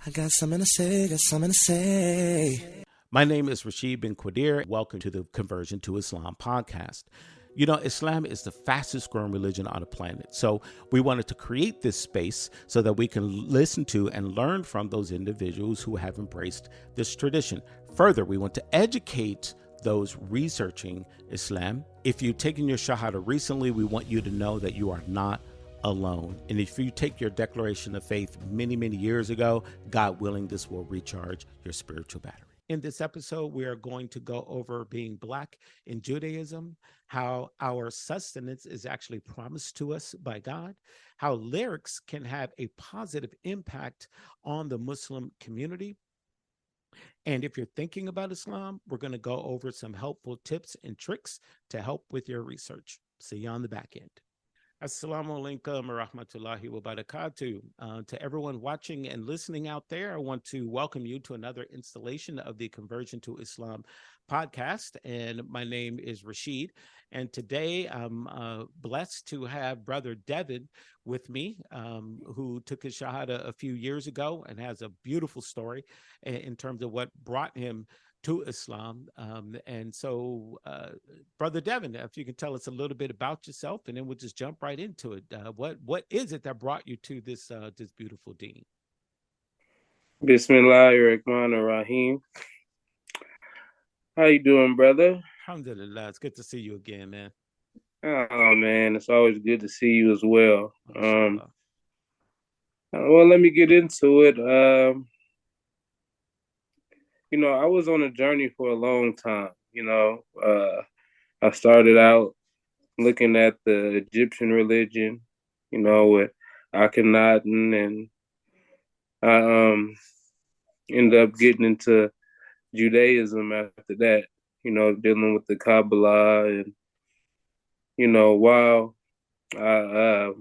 I got something to say, got something to say. My name is Rashid bin Qadir. Welcome to the Conversion to Islam podcast. You know, Islam is the fastest growing religion on the planet. So we wanted to create this space so that we can listen to and learn from those individuals who have embraced this tradition. Further, we want to educate those researching Islam. If you've taken your Shahada recently, we want you to know that you are not alone. And if you take your declaration of faith many, many years ago, God willing, this will recharge your spiritual battery. In this episode, we are going to go over being Black in Judaism, how our sustenance is actually promised to us by God, how lyrics can have a positive impact on the Muslim community. And if you're thinking about Islam, we're going to go over some helpful tips and tricks to help with your research. See you on the back end. Assalamu alaikum wa rahmatullahi wa barakatuh. To everyone watching and listening out there, I want to welcome you to another installation of the Conversion to Islam podcast. And my name is Rashid. And today I'm blessed to have Brother Deven with me, who took his Shahada a few years ago and has a beautiful story in terms of what brought him to Islam. And so, Brother Deven, if you can tell us a little bit about yourself, and then we'll just jump right into it. What is it that brought you to this beautiful deen? Bismillahirrahmanirrahim. How you doing, brother? Alhamdulillah, it's good to see you again, man. Oh man, it's always good to see you as well. Mashallah. Well, let me get into it. I was on a journey for a long time. I started out looking at the Egyptian religion, with Akhenaten, and I ended up getting into Judaism after that, dealing with the Kabbalah. And, while I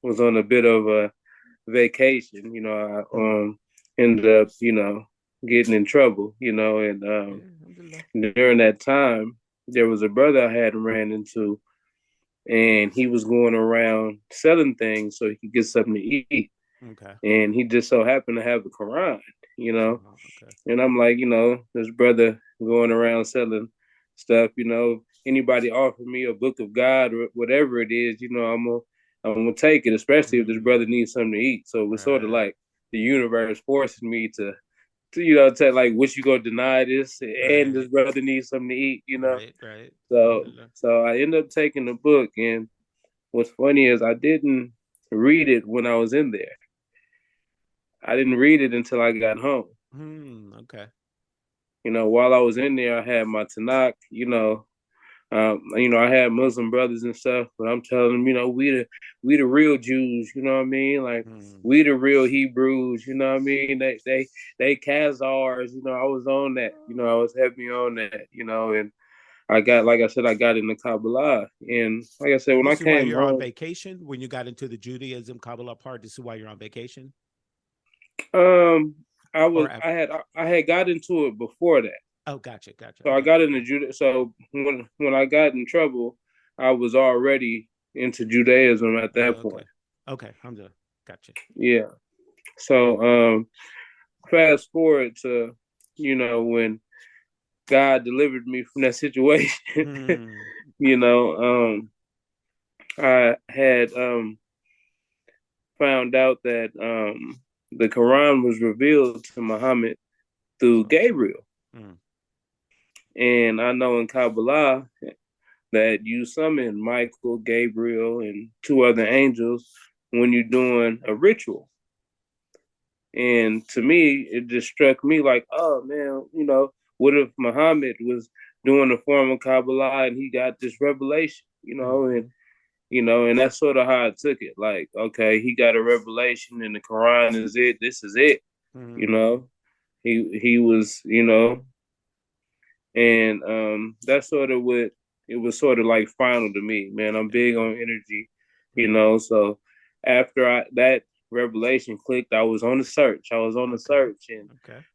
was on a bit of a vacation, I ended up, getting in trouble, and during that time, there was a brother I had ran into, and he was going around selling things so he could get something to eat. Okay. And he just so happened to have the Quran, Okay. And I'm like, this brother going around selling stuff, anybody offer me a book of God or whatever it is, I'm gonna take it, especially if this brother needs something to eat. So it was sort of like the universe forcing me to tell like, which you gonna deny this, and this brother needs something to eat, Right. So I ended up taking the book, and what's funny is I didn't read it when I was in there. I didn't read it until I got home. Okay. While I was in there, I had my Tanakh, I had Muslim brothers and stuff, but I'm telling them, we the real Jews, you know what I mean? Like we the real Hebrews, you know what I mean? They Khazars, I was on that, I was heavy on that, and I got, like I said, I got into Kabbalah, and like I said, when I This is why came you're home, on vacation, when you got into the Judaism Kabbalah part. This is why you're on vacation. I had got into it before that. Oh, gotcha. So I got into Judaism. So when I got in trouble, I was already into Judaism at that point. Okay, alhamdulillah. Gotcha. Yeah. So fast forward to when God delivered me from that situation. I had found out that the Quran was revealed to Muhammad through Gabriel. And I know in Kabbalah that you summon Michael, Gabriel, and two other angels when you're doing a ritual. And to me, it just struck me like, oh man, what if Muhammad was doing a form of Kabbalah and he got this revelation, and that's sort of how I took it. Like, okay, he got a revelation and the Quran is it. This is it. He was, and that's sort of what it was sort of like final to me, man. I'm big on energy, so after that revelation clicked, I was on the search. And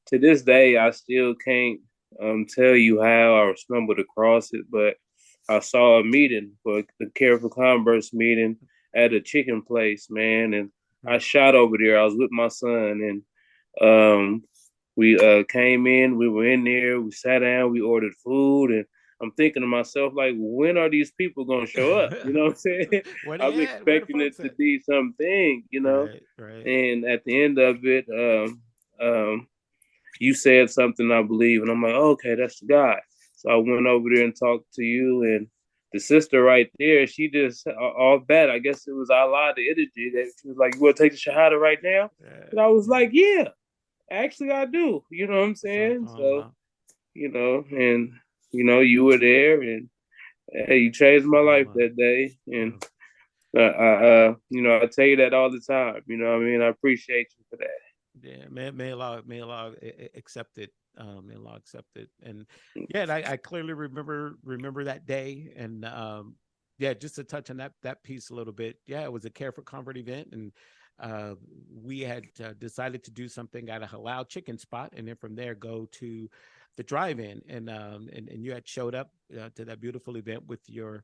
to this day, I still can't tell you how I stumbled across it, but I saw a meeting for the Careful Converse meeting at a chicken place, man, and I shot over there. I was with my son, and Um, we came in, we were in there, we sat down, we ordered food, and I'm thinking to myself, like, when are these people gonna show up? You know what I'm saying? Where I was they at? Where the expecting it folks to at? be something, you know. Right, right. And at the end of it, you said something, I believe, and I'm like, okay, that's the guy. So I went over there and talked to you, and the sister right there, she just all bad. I guess it was Allah, the energy that she was like, "You want to take the shahada right now?" Yeah, And I was yeah. like, "Yeah, actually, I do." You know what I'm saying? So SubhanAllah. and you were there, and hey, you changed my life SubhanAllah. that day, and Yeah. I tell you that all the time. You know what I mean? I appreciate you for that. Yeah, may Allah accept it. May Allah accept it. And yeah, and I clearly remember that day. And yeah, just to touch on that piece a little bit. Yeah, it was a Care for Comfort event, and we had decided to do something at a halal chicken spot, and then from there go to the drive-in. And you had showed up to that beautiful event with your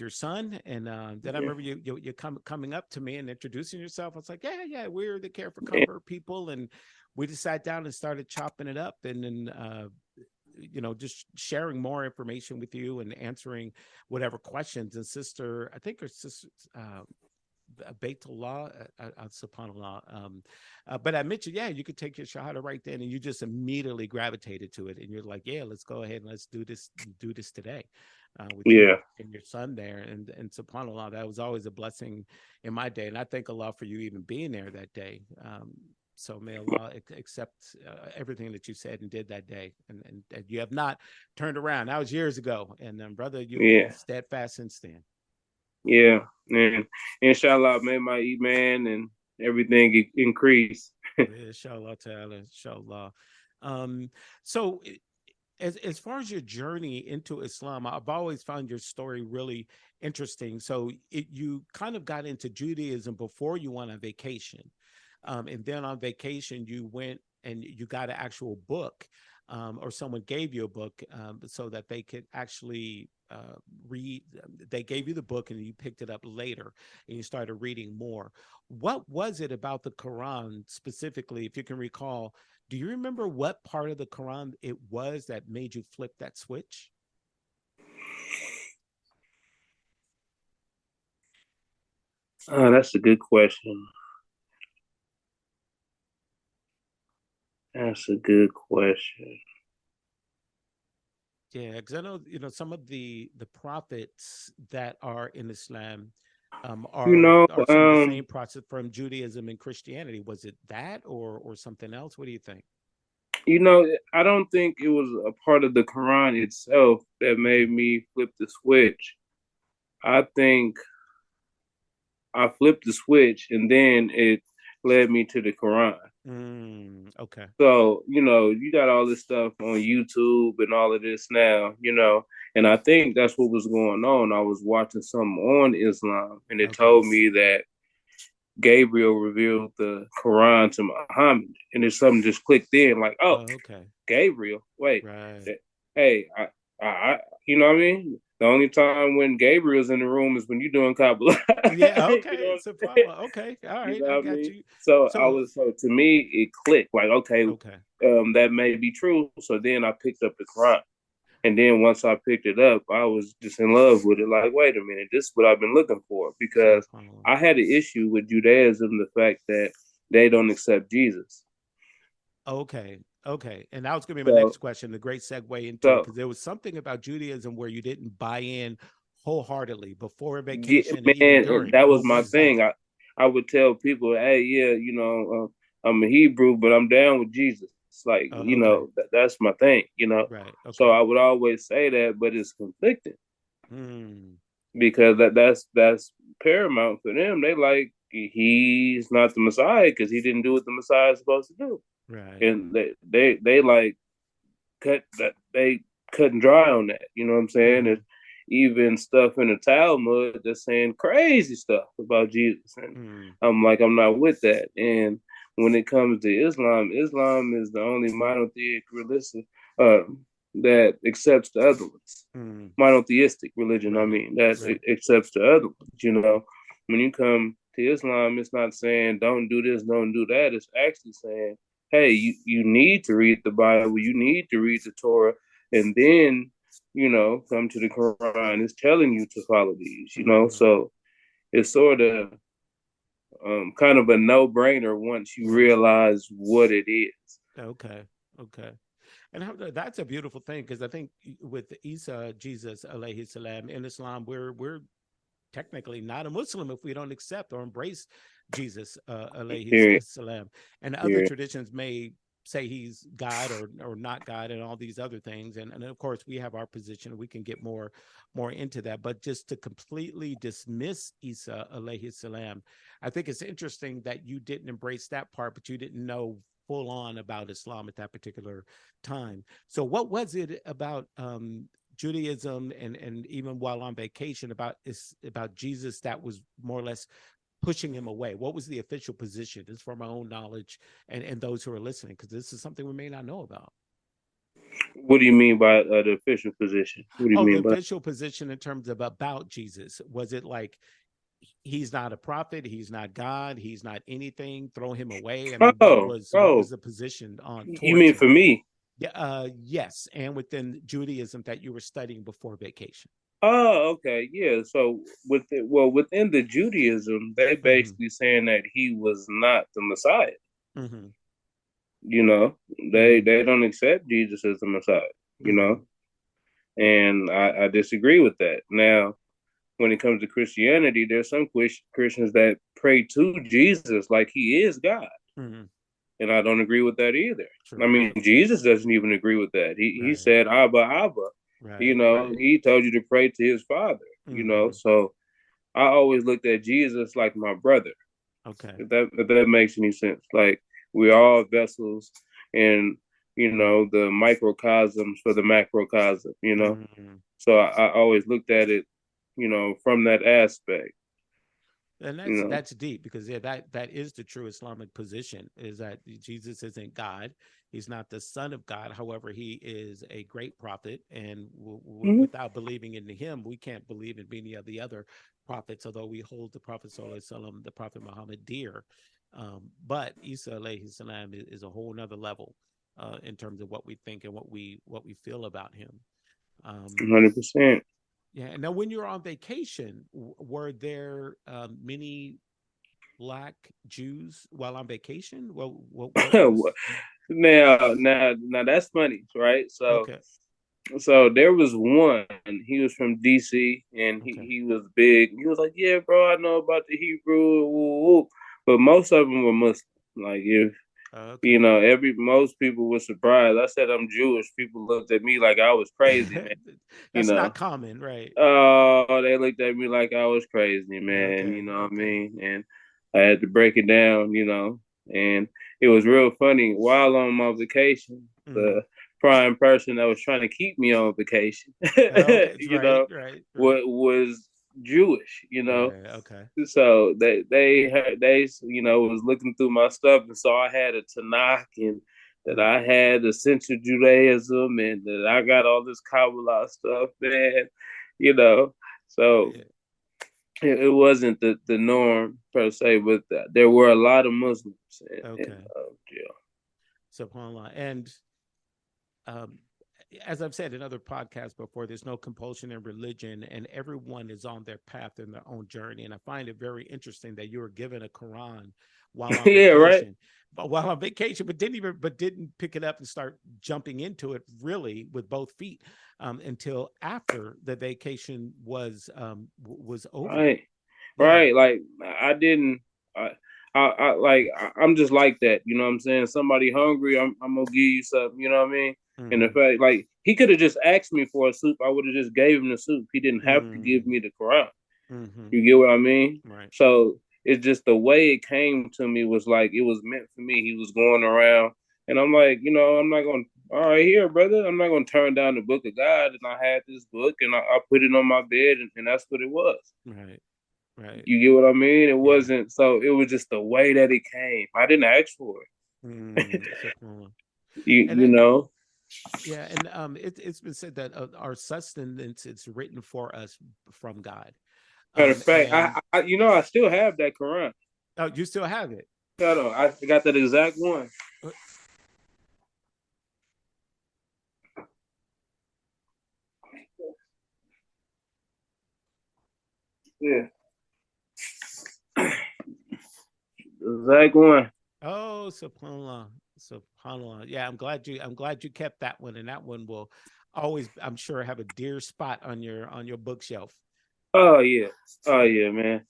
son. And then I remember you coming up to me and introducing yourself. I was like, yeah, we're the Care for Yeah, Comfort people. And we just sat down and started chopping it up. And then, just sharing more information with you and answering whatever questions. And I think her sister, Baitullah, subhanallah. But I mentioned, yeah, you could take your shahada right then, and you just immediately gravitated to it, and you're like, yeah, let's go ahead and let's do this today, with you yeah, and your son there, and subhanallah, that was always a blessing in my day, and I thank Allah for you even being there that day. So may Allah accept everything that you said and did that day, and you have not turned around. That was years ago, and brother, you've been yeah. steadfast since then. Yeah, and inshallah, may my iman and everything increase. Inshallah ta'ala, inshallah. Um, so as far as your journey into Islam, I've always found your story really interesting. So you kind of got into Judaism before you went on vacation. And then on vacation, you went and you got an actual book, or someone gave you a book, so that they could actually read. They gave you the book and you picked it up later and you started reading more. What was it about the Quran specifically, if you can recall? Do you remember what part of the Quran it was that made you flip that switch? That's a good question. That's a good question. Yeah, because I know some of the prophets that are in Islam, You know, are some of the same prophets from Judaism and Christianity. Was it that or something else? What do you think? you know, I don't think it was a part of the Quran itself that Okay. made me flip the switch. I think I flipped the switch, and then it led me to the Quran. Okay. So, you got all this stuff on YouTube and all of this now, and I think that's what was going on. I was watching something on Islam, and it Okay. told me that Gabriel revealed the Quran to Muhammad, and it's something just clicked in, like, oh, Oh, okay. Gabriel, wait, Right. hey, you know what I mean? The only time when Gabriel's in the room is when you're doing Kabbalah. Yeah. You know Okay. what I'm saying? Subhanallah. Okay. All You right. know I what I got mean? you. So So to me, it clicked. Like, okay, okay. that may be true. So then I picked up the Quran. And then once I picked it up, I was just in love with it. Like, wait a minute, this is what I've been looking for. Because Subhanallah. I had an issue with Judaism, the fact that they don't accept Jesus. Okay. Okay. And that was going to be my So, next question, the great segue into it, so because there was something about Judaism where you didn't buy in wholeheartedly before yeah, vacation and even man, during. that was What my was that? thing. I would tell people, hey, yeah, I'm a Hebrew, but I'm down with Jesus. It's like, Okay. that's my thing. Right. So Okay. I would always say that, but it's conflicting Hmm. because that's paramount for them. They like he's not the Messiah because he didn't do what the Messiah is supposed to do, Right. and they like they cut and dry on that. You know what I'm saying? Hmm. There's even stuff in the Talmud that's saying crazy stuff about Jesus, and Hmm. I'm like, I'm not with that. And when it comes to Islam, Islam is the only monotheistic religion uh, that accepts the other ones. Hmm. Monotheistic religion, I Right. mean, that Right. accepts the other ones. When you come to Islam, it's not saying don't do this, don't do that. It's actually saying, hey, you need to read the Bible, you need to read the Torah, and then, come to the Quran. It's telling you to follow these, So it's sort of kind of a no-brainer once you realize what it is. Okay. And that's a beautiful thing, because I think with Isa, Jesus, alayhi salam, in Islam, we're technically not a Muslim if we don't accept or embrace Jesus, alayhi salam. And other traditions may say he's God or not God, and all these other things. And of course, we have our position. We can get more into that. But just to completely dismiss Isa, alayhi salam, I think it's interesting that you didn't embrace that part, but you didn't know full on about Islam at that particular time. So what was it about Judaism, and even while on vacation, about Jesus that was more or less pushing him away? What was the official position? This is for my own knowledge and those who are listening, because this is something we may not know about. What do you mean by the official position? What do you mean the by official position in terms of about Jesus? Was it like he's not a prophet, he's not God, he's not anything, throw him away? I mean, what was the position on towards you mean him? For me? Yeah, yes, and within Judaism that you were studying before vacation. Oh, okay, yeah. So within the Judaism, they basically saying that he was not the Messiah. Mm-hmm. They don't accept Jesus as the Messiah. And I disagree with that. Now, when it comes to Christianity, there's some Christians that pray to Jesus like he is God. And I don't agree with that either. True. I mean, Jesus doesn't even agree with that. He said, Abba, Abba. Right. He told you to pray to his Father, So I always looked at Jesus like my brother. Okay. If that makes any sense. Like, we're all vessels, and, the microcosms for the macrocosm, So I always looked at it, from that aspect. And that's deep, because that is the true Islamic position, is that Jesus isn't God. He's not the son of God. However, he is a great prophet, and without believing in him, we can't believe in any of the other prophets, although we hold the Prophet Sallallahu Alaihi Wasallam, the Prophet Muhammad, dear. But Isa alayhi salam is a whole nother level in terms of what we think and what we feel about him. 100%. Yeah. Now, when you're on vacation, were there many Black Jews while on vacation? What was... now that's funny, right? So there was one. He was from DC, and he was big. He was like, "Yeah, bro, I know about the Hebrew," woo, woo. But most of them were Muslim. Like, if most people were surprised. I said I'm Jewish. People looked at me like I was crazy, man. That's not common, right? Oh, they looked at me like I was crazy, man. What I mean? And I had to break it down, and it was real funny. While on my vacation, the prime person that was trying to keep me on vacation, was Jewish, Okay. So they was looking through my stuff and saw I had a Tanakh, and that I had essential Judaism, and that I got all this Kabbalah stuff, man. So it wasn't the norm per se, but there were a lot of Muslims in jail. SubhanAllah. And as I've said in other podcasts before, there's no compulsion in religion, and everyone is on their path in their own journey. And I find it very interesting that you were given a Quran while on vacation. Right. But while on vacation, but didn't pick it up and start jumping into it really with both feet until after the vacation was over. Right. Yeah. Right. Like, I didn't. I'm just like that. You know what I'm saying? Somebody hungry, I'm gonna give you something. You know what I mean? And the fact, like, he could have just asked me for a soup, I would have just gave him the soup. He didn't have to give me the Quran. You get what I mean? Right. So it's just the way it came to me was like it was meant for me. He was going around, and I'm like, I'm not gonna. All right, here, brother. I'm not gonna turn down the book of God. And I had this book, and I put it on my bed, and that's what it was. Right. Right. You get what I mean? It wasn't, so it was just the way that it came. I didn't ask for it. You know? Yeah. And it's been said that our sustenance is written for us from God. Matter of fact, I still have that Quran. Oh, you still have it? I got that exact one. Yeah. Zach one. Oh, subhanallah, subhanallah. Yeah, I'm glad you kept that one, and that one will always, I'm sure, have a dear spot on your bookshelf. Oh yeah. Oh Yeah, yeah, man.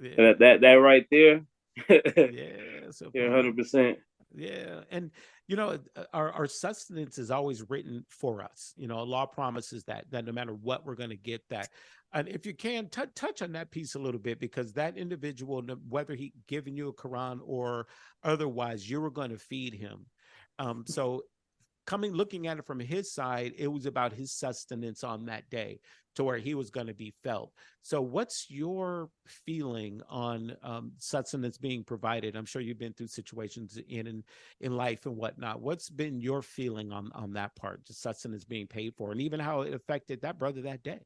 yeah, That right there. yeah, You're subhanallah. 100%. Yeah, and our sustenance is always written for us. Allah promises that no matter what, we're going to get that. And if you can touch on that piece a little bit, because that individual, whether he given you a Quran or otherwise, you were going to feed him. So looking at it from his side, it was about his sustenance on that day to where he was going to be felt. So what's your feeling on sustenance being provided? I'm sure you've been through situations in life and whatnot. What's been your feeling on that part, just sustenance being paid for, and even how it affected that brother that day?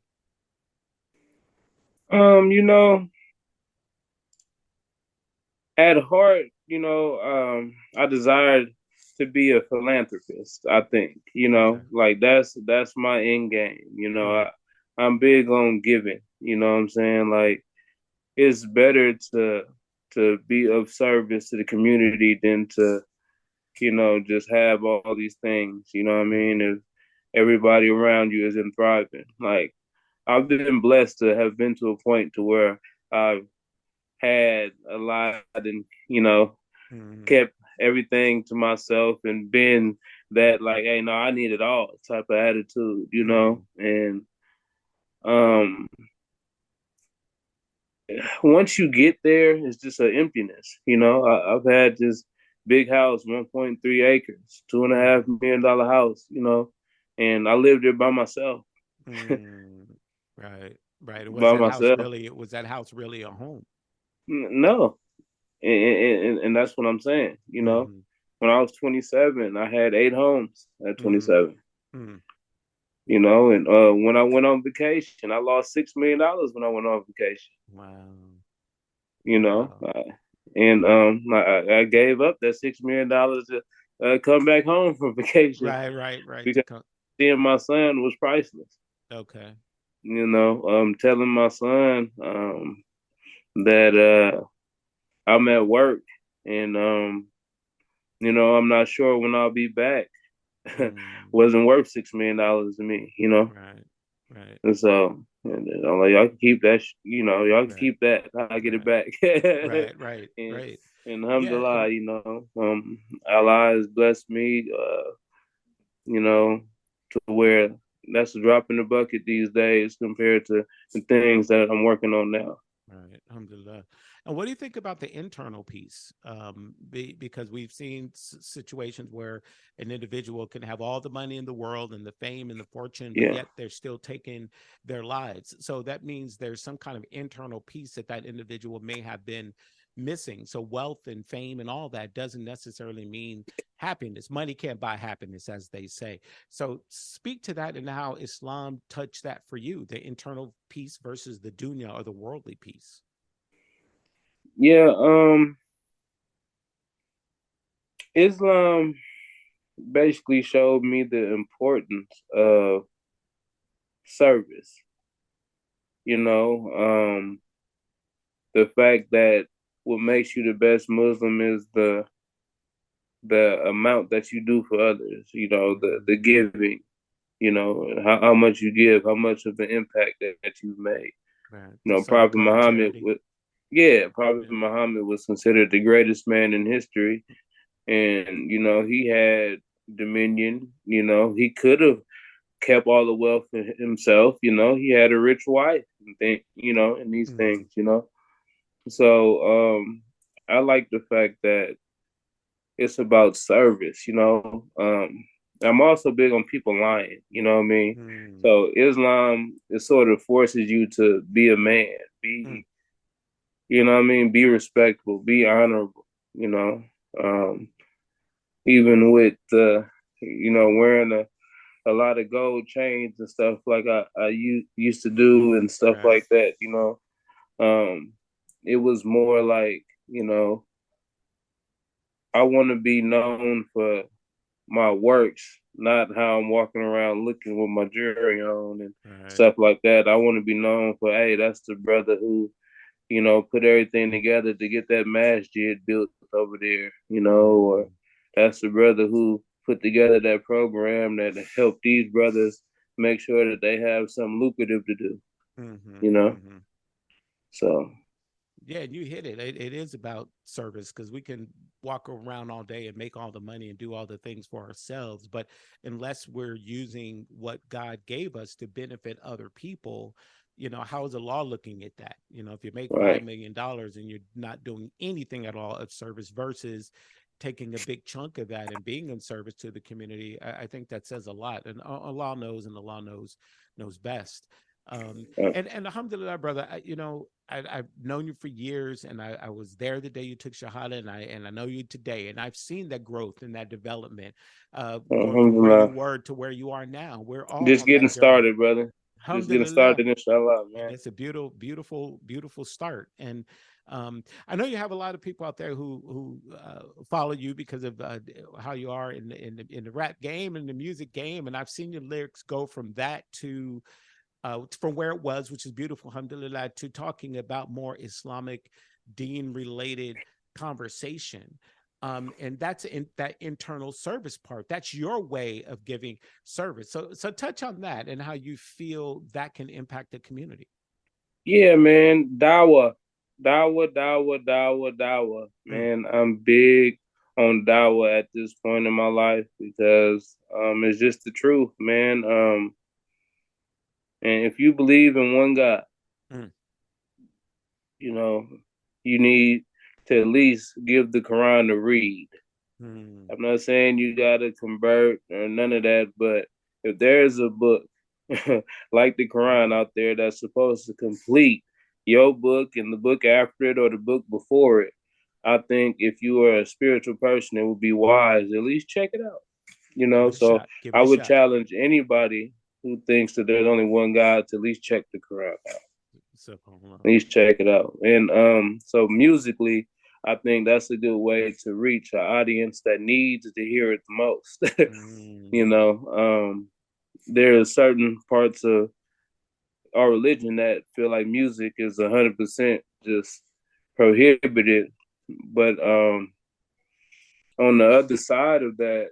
You know, at heart, I desired to be a philanthropist. I think, Okay. like that's my end game. Mm, I'm big on giving. You know what I'm saying? Like it's better to be of service to the community than to just have all these things. You know what I mean? mm, If everybody around you isn't thriving, like I've been blessed to have been to a point to where I've had a lot and mm, kept everything to myself and been that like, hey, no, I need it all type of attitude, mm, and um once you get there, it's just an emptiness. I've had this big house, 1.3 acres, two and a half mm, million dollar house, and I lived there by myself. mm. Right, right. By myself. Was that house really a home? No, and that's what I'm saying. Mm-hmm. When I was 27, I had 8 homes at Mm-hmm. 27. Mm. And when I went on vacation, I lost $6 million when I went on vacation. Wow. You know, Wow. and I gave up that $6 million to come back home from vacation Right, right, right. because seeing my son was priceless. Okay. Telling my son that I'm at work and I'm not sure when I'll be back Mm. wasn't worth $6 million to me. Right, right, And so I'm like, y'all can keep that, y'all can right, keep that. I get it right, back. right, right, and right. and Yeah, alhamdulillah, Allah has blessed me, you know, to where that's a drop in the bucket these days compared to the things that I'm working on now. right. Alhamdulillah. And what do you think about the internal piece? Because we've seen situations where an individual can have all the money in the world and the fame and the fortune, but Yeah. yet they're still taking their lives. So that means there's some kind of internal piece that individual may have been missing. So wealth and fame and all that doesn't necessarily mean happiness. Money can't buy happiness, as they say. So speak to that and how Islam touched that for you, the internal piece versus the dunya or the worldly piece. Yeah. Islam basically showed me the importance of service. You know, the fact that what makes you the best Muslim is the amount that you do for others. The Mm, giving. How much you give, how much of an impact that you've made. right. The Prophet sadaqah, the Muhammad charity. was, yeah, Prophet Yeah. Muhammad was considered the greatest man in history, and he had dominion. He could have kept all the wealth for himself. He had a rich wife and and these Mm, things. So I like the fact that it's about service. I'm also big on people lying. You know what I mean? mm, So Islam, it sort of forces you to be a man, mm, be what I mean, be respectful, be honorable. You know, um, even with wearing a lot of gold chains and stuff like I used to do and stuff right. like that. Um, it was more like I want to be known for my works not how I'm walking around looking with my jewelry on and Right. stuff like that. I want to be known for, hey, that's the brother who, put everything together to get that masjid built over there, or Mm-hmm. that's the brother who put together that program that helped these brothers make sure that they have something lucrative to do, Mm-hmm. you know? Mm-hmm. So, Yeah, you hit it. It is about service because we can walk around all day and make all the money and do all the things for ourselves. But unless we're using what God gave us to benefit other people, how is the law looking at that? If you make right. $5 million and you're not doing anything at all of service versus taking a big chunk of that and being in service to the community, I think that says a lot. And Allah knows, and the law knows best. And alhamdulillah, brother, I've known you for years, and I was there the day you took Shahada, and I know you today, and I've seen that growth and that development, going from where you Alhamdulillah. were to where you are now. We're all Just on getting that journey. started, brother. Just getting Alhamdulillah. started, inshallah, And man. it's a beautiful, beautiful, beautiful start. And I know you have a lot of people out there who follow you because of how you are in the rap game and the music game. And I've seen your lyrics go from that to from where it was, which is beautiful, alhamdulillah, to talking about more Islamic deen related conversation. And that's in that internal service part. That's your way of giving service. So touch on that and how you feel that can impact the community. Yeah, man. Dawa. Dawa, dawa, dawa, dawa. Mm, Man, I'm big on dawa at this point in my life because it's just the truth, man. And if you believe in one God, mm, you know, you need to at least give the Quran a read. mm, I'm not saying you gotta convert or none of that, but if there's a book like the Quran mm. out there that's supposed to complete your book and the book after it or the book before it, I think if you are a spiritual person, it would be wise at least check it out. Give it a So shot. Give it I a would shot. challenge anybody who thinks that there's only one God to at least check the Quran out. So, At least check it out. And so musically, I think that's a good way to reach an audience that needs to hear it the most. you mm, know, there are certain parts of our religion that feel like music is 100% just prohibited, but on the other side of that,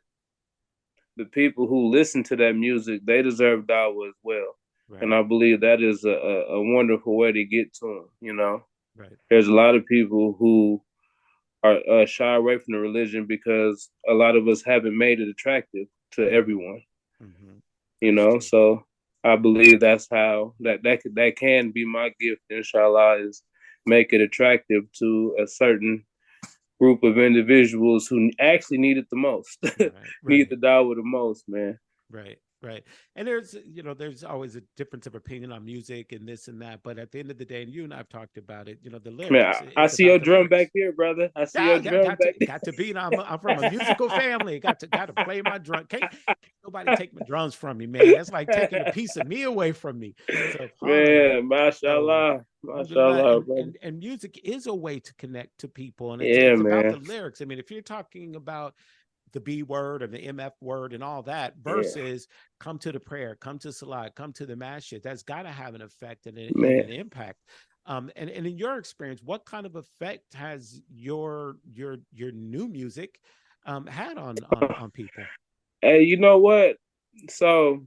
the people who listen to that music they deserve dawah as well, and right, I believe that is a wonderful way to get to them. right. There's a lot of people who are shy away from the religion because a lot of us haven't made it attractive to Mm-hmm, everyone. mm-hmm. That's true. So I believe that's how that can be my gift, inshallah, is make it attractive to a certain group of individuals who actually need it the most, Right, need right. the dawah the most, man. Right, right. And there's always a difference of opinion on music and this and that. But at the end of the day, and you and I've talked about it, the Man, lyrics, I it's see about your the drum back lyrics. there, brother. I see Yeah, your drum back got to beat. I'm from a musical family. Got to play my drum. Can't nobody take my drums from me, man. That's like taking a there. piece of me away from me. So, subhanallah. Man, So, mashallah. alhamdulillah, Mashallah, and, brother. and and music is a way to connect to people, and it's Yeah, it's about man. the lyrics. I mean, if you're talking about the B word and the MF word and all that Yeah, versus come to the prayer, come to Salat, come to the masjid, that's got to have an effect and man. an impact. And in your experience, what kind of effect has your new music had on people? Hey, you know what? So,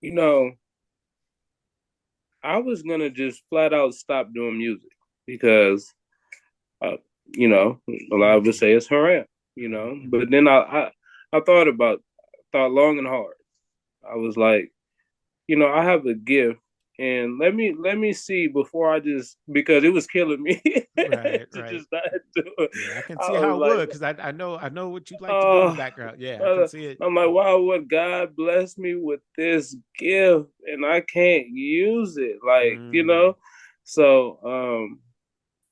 you know, I was gonna just flat out stop doing music because, uh, a lot of us Mm-hmm, say it's haram. mm-hmm, But then I thought long and hard. I was like, I have a gift, and let me see before I just because it was killing me right, to right. just not do it. Yeah, I can I see was how it like, would because I know what you like to do in the oh, background. Yeah, I can brother. see it. I'm like, why would God bless me with this gift and I can't use it? Like, Mm, So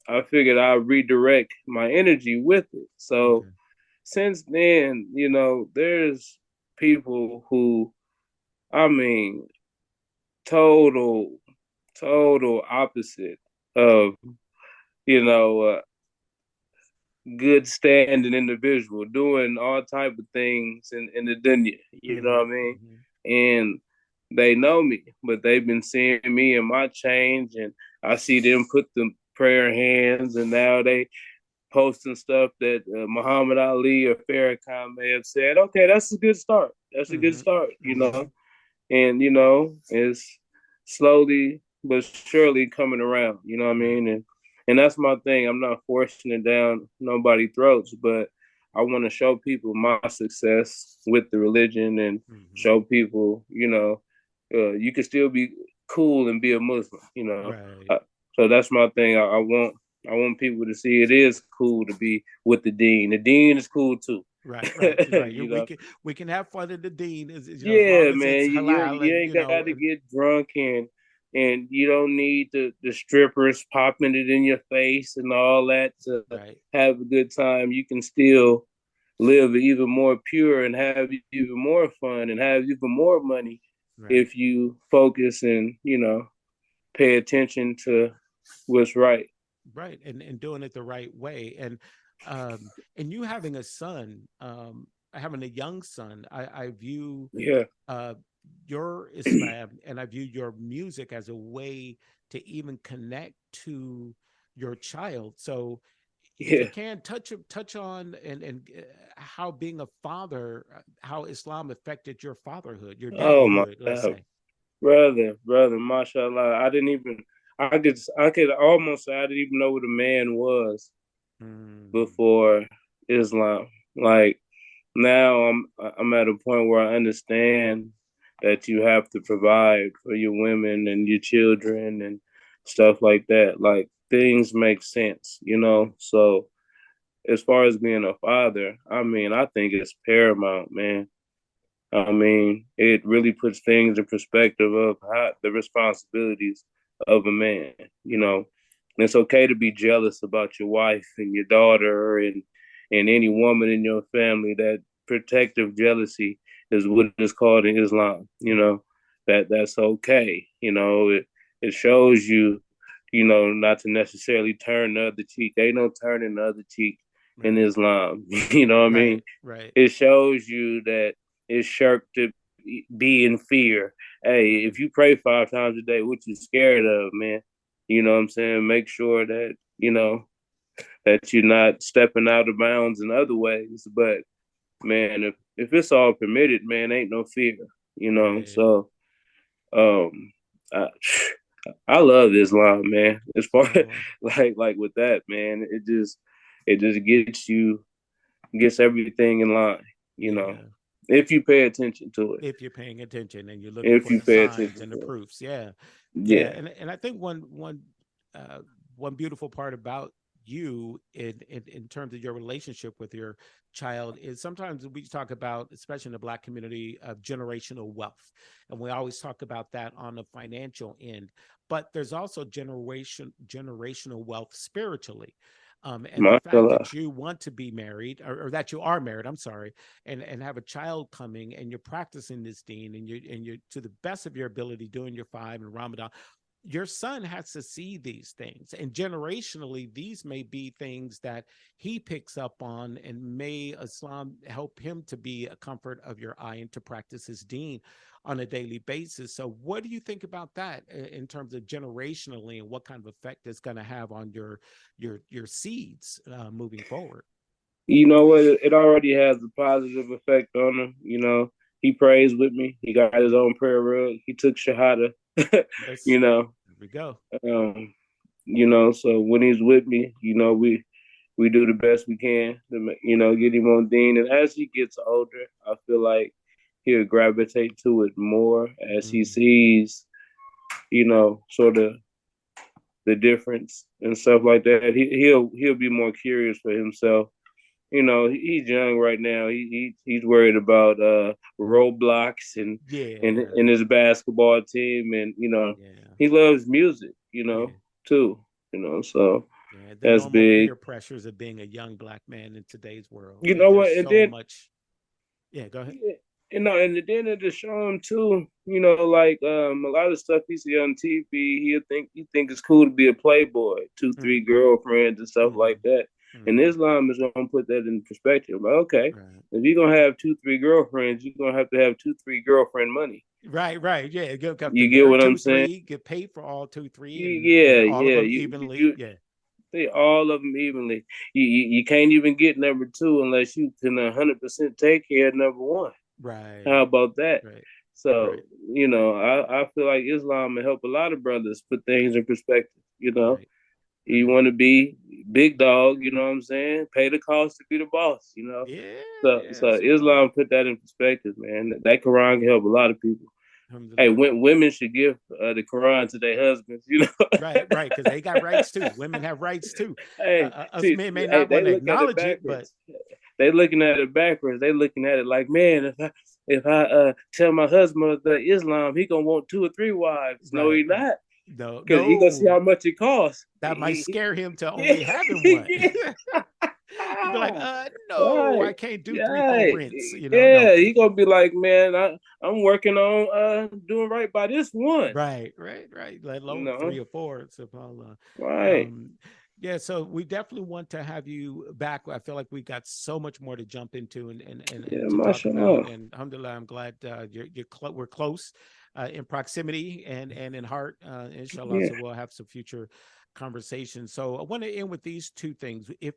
I figured I'd redirect my energy with it. So okay. since then, there's people who, I mean, total, total opposite of, you know, uh, good standing individual, doing all type of things in the dunya. You know Mm-hmm. what I mean? Mm-hmm. And they know me, but they've been seeing me and my change, and I see them put the prayer hands, and now they posting stuff that Muhammad Ali or Farrakhan may have said. Okay, that's a good start. That's a good Mm-hmm. start. Mm-hmm. And it's slowly but surely coming around. You know what I Right. mean? And that's my thing. I'm not forcing it down nobody's throats, but I want to show people my success with the religion and Mm-hmm. show people, you can still be cool and be a Muslim. Right. Uh, so that's my thing. I want people to see it is cool to be with the dean. The dean is cool too. Right, right, right. you We know, can have fun in the dean, as long yeah, as man. it's halal You and ain't got to and get drunk and you don't need the strippers popping it in your face and all that to right, have a good time. You can still live even more pure and have even more fun and have even more money right, if you focus and pay attention to what's right. right, and doing it the right way, and you having a son, having a young son, I view Yeah, uh your Islam and I view your music as a way to even connect to your child. So if you yeah. can touch on and how being a father, how Islam affected your fatherhood, your Oh my daddyhood, let's God, say. brother, mashallah. I didn't even. I could almost say I didn't even know what a man was Mm, before Islam. Like now, I'm at a point where I understand that you have to provide for your women and your children and stuff like that. Like things make sense. So as far as being a father, I mean, I think it's paramount, man. I mean, it really puts things in perspective of how the responsibilities of a man. You right, know, and it's okay to be jealous about your wife and your daughter and any woman in your family. That protective jealousy is what is called in Islam. right, That's okay. It shows you, not to necessarily turn the other cheek. They don't turn in the other cheek in right, Islam. You know what I mean? right, right. It shows you that it's shirk to be in fear. Hey, if you pray 5 times a day, what you scared of, man? You know what I'm saying? Make sure that, that you're not stepping out of bounds in other ways. But man, if it's all permitted, man, ain't no fear, you know. Right. So um I, I love Islam, man. As far Sure. like with that, man, it just gets everything in line, you know, Yeah. if you pay attention to it. If you're paying attention and you're looking If for you the pay signs attention and the to it. proofs. Yeah. Yeah. Yeah. And I think uh one beautiful part about you in terms of your relationship with your child is sometimes we talk about, especially in the Black community, of generational wealth. And we always talk about that on the financial end. But there's also generational wealth spiritually. And the fact Mashallah. that you want to be married, or that you are married, I'm sorry, and have a child coming, and you're practicing this deen, and you're to the best of your ability doing your five and Ramadan. Your son has to see these things, and generationally these may be things that he picks up on, and may Islam help him to be a comfort of your eye and to practice his deen on a daily basis. So what do you think about that in terms of generationally, and what kind of effect it's going to have on your seeds moving forward? You know what? It already has a positive effect on him. He prays with me. He got his own prayer rug. He took Shahada. Yes, you know, there we go. um, so when he's with me, we do the best we can to get him on Dean. And as he gets older, I feel like he'll gravitate to it more as he Mm, sees, sort of the difference and stuff like that. He'll be more curious for himself. He's young right now. He's worried about Roblox and yeah, his basketball team, and yeah, he loves music, yeah. too. So Yeah, the that's normal big. peer pressures of being a young Black man in today's world. You know There's what? And so then much. Yeah, go ahead. and then it just show him too. Like a lot of stuff he see on TV, he think it's cool to be a playboy, two, Mm, three girlfriends and stuff like mm-hmm, that. And Mm-hmm. Islam is gonna put that in perspective. Like, okay, Right. if you're gonna have 2, 3 girlfriends, you're gonna have 2, 3 girlfriend money. Right, right. Yeah, you have to You get marry what I'm two, saying? three, get paid for all two, three, and Yeah, all of yeah. them You evenly. you Yeah. they all of them evenly. You can't even get number two unless you can 100% take care of number one. How Right, about that? right, So right, I feel like Islam will help a lot of brothers put things in perspective. right, You right. want to be big dog. You know what I'm saying? Pay the cost to be the boss. Yeah, So yeah. So, Islam put that in perspective, man. That Quran can help a lot of people. Hey, alhamdulillah. women should give the Quran to their husbands. Right, right, because they got rights too. Women have rights too. Hey, Us see, men may hey, not they want to look at it acknowledge it, but backwards. They looking at it backwards. They looking at it like, man, if I tell my husband that Islam, he gonna want 2 or 3 wives. No, right. he not, No, because he gonna see no, how much it costs. that might scare him to Yeah, only having one. You'd be like, no, I right, can't do three, four right, rents. No. yeah. He gonna be like, man, I'm working on doing right by this one. Right, right, right. Let You alone three know, or four. SubhanAllah. right? Um, yeah, so we definitely want to have you back. I feel like we got so much more to jump into and Yeah, to talk about. mashallah. And alhamdulillah, I'm glad we're close in proximity and in heart, inshallah. Yeah, So we'll have some future conversations. So I want to end with these two things. If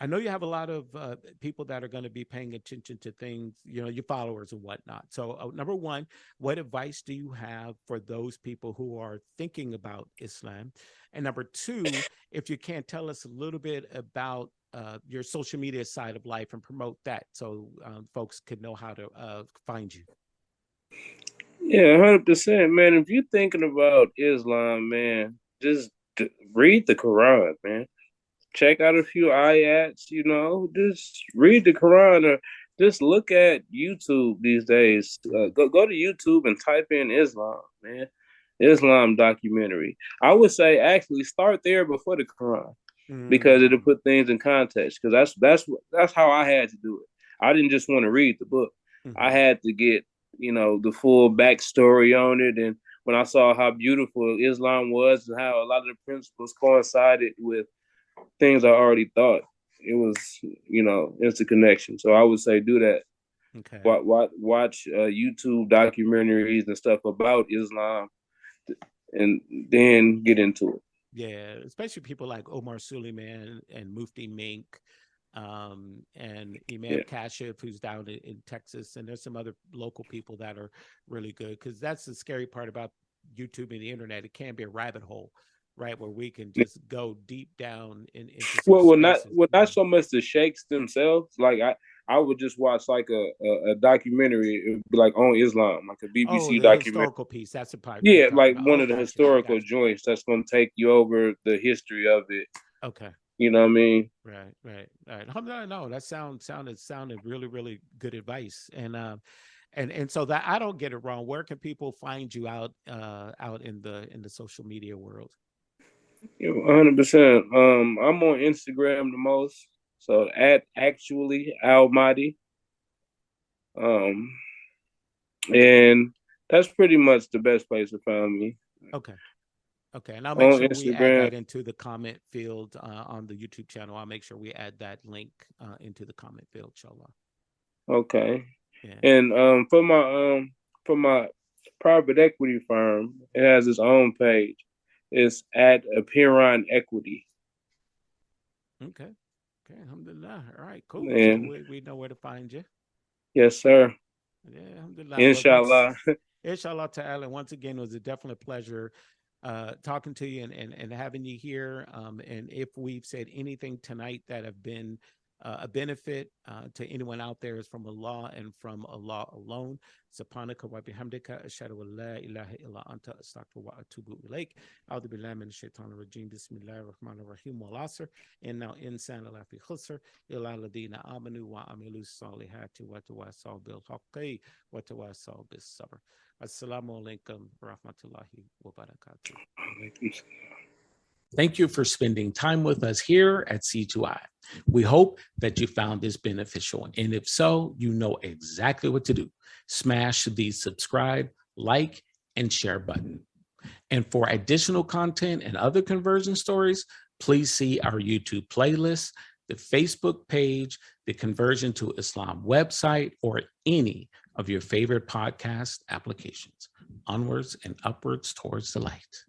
I know you have a lot of people that are going to be paying attention to things, your followers and whatnot. So, number one, what advice do you have for those people who are thinking about Islam? And number two, if you can tell us a little bit about your social media side of life and promote that so folks could know how to find you. yeah, 100%, man. If you're thinking about Islam, man, just read the Quran, man. Check out a few ayats, just read the Quran, or just look at YouTube these days. Go to YouTube and type in Islam, man. Islam documentary. I would say actually start there before the Quran, because it'll Mm-hmm. put things in context. Because that's how I had to do it. I didn't just want to read the book. I Mm-hmm. had to get the full backstory on it, and when I saw how beautiful Islam was and how a lot of the principles coincided with things I already thought, it was instant connection. So I would say do that. Okay. Watch YouTube documentaries and stuff about Islam, and then get into it. Yeah, especially people like Omar Suleiman and Mufti Mink, and Imam Yeah. Kashif, who's down in Texas. And there's some other local people that are really good, because that's the scary part about YouTube and the internet. It can be a rabbit hole, right? Where we can just go deep down into some spaces. Not so much the sheikhs themselves. Like I would just watch like a documentary. It would be like on Islam, like a Oh, BBC the documentary. historical piece. That's the part you're Yeah, talking like about. one Oh, of the gotcha. historical Gotcha. joints that's going to take you over the history of it. Okay. You know what I mean? Right, right. No, that sounded really, really good advice. And so that I don't get it wrong. Where can people find you out in the social media world? 100%. I'm on Instagram the most, so at actually Almighty. Um, and that's pretty much the best place to find me Okay. Okay. And I'll make on sure we add Instagram. that into the comment field on the YouTube channel. I'll make sure we add that link into the comment field, inshallah. Okay. Yeah. And for my private equity firm, it has its own page. It's at Apeiron Equity. Okay. Okay. Alhamdulillah. All right. Cool. So And we know where to find you. yes, sir. Yeah. Alhamdulillah. Well, Inshallah. inshallah ta'ala, once again, it was a definite pleasure talking to you and having you here. And if we've said anything tonight that have been a benefit to anyone out there, is from Allah and from Allah alone. Subhanaka wa bihamdika ashhadu an la ilaha illa anta astaghfiruka wa atubu ilaik. A'udhu billahi minash shaitanir rajim. Bismillahir rahmanir rahim. Wal asr. Inna insana lafi khusr illa alladhina amanu wa amilu salihati wa tawasaw bil haqqi wa tawasaw bis sabr. Assalamu alaikum wa rahmatullahi wa barakatuh. Thank you for spending time with us here at C2I. We hope that you found this beneficial. And if so, you know exactly what to do. Smash the subscribe, like, and share button. And for additional content and other conversion stories, please see our YouTube playlist, the Facebook page, the Conversion to Islam website, or any of your favorite podcast applications. Onwards and upwards towards the light.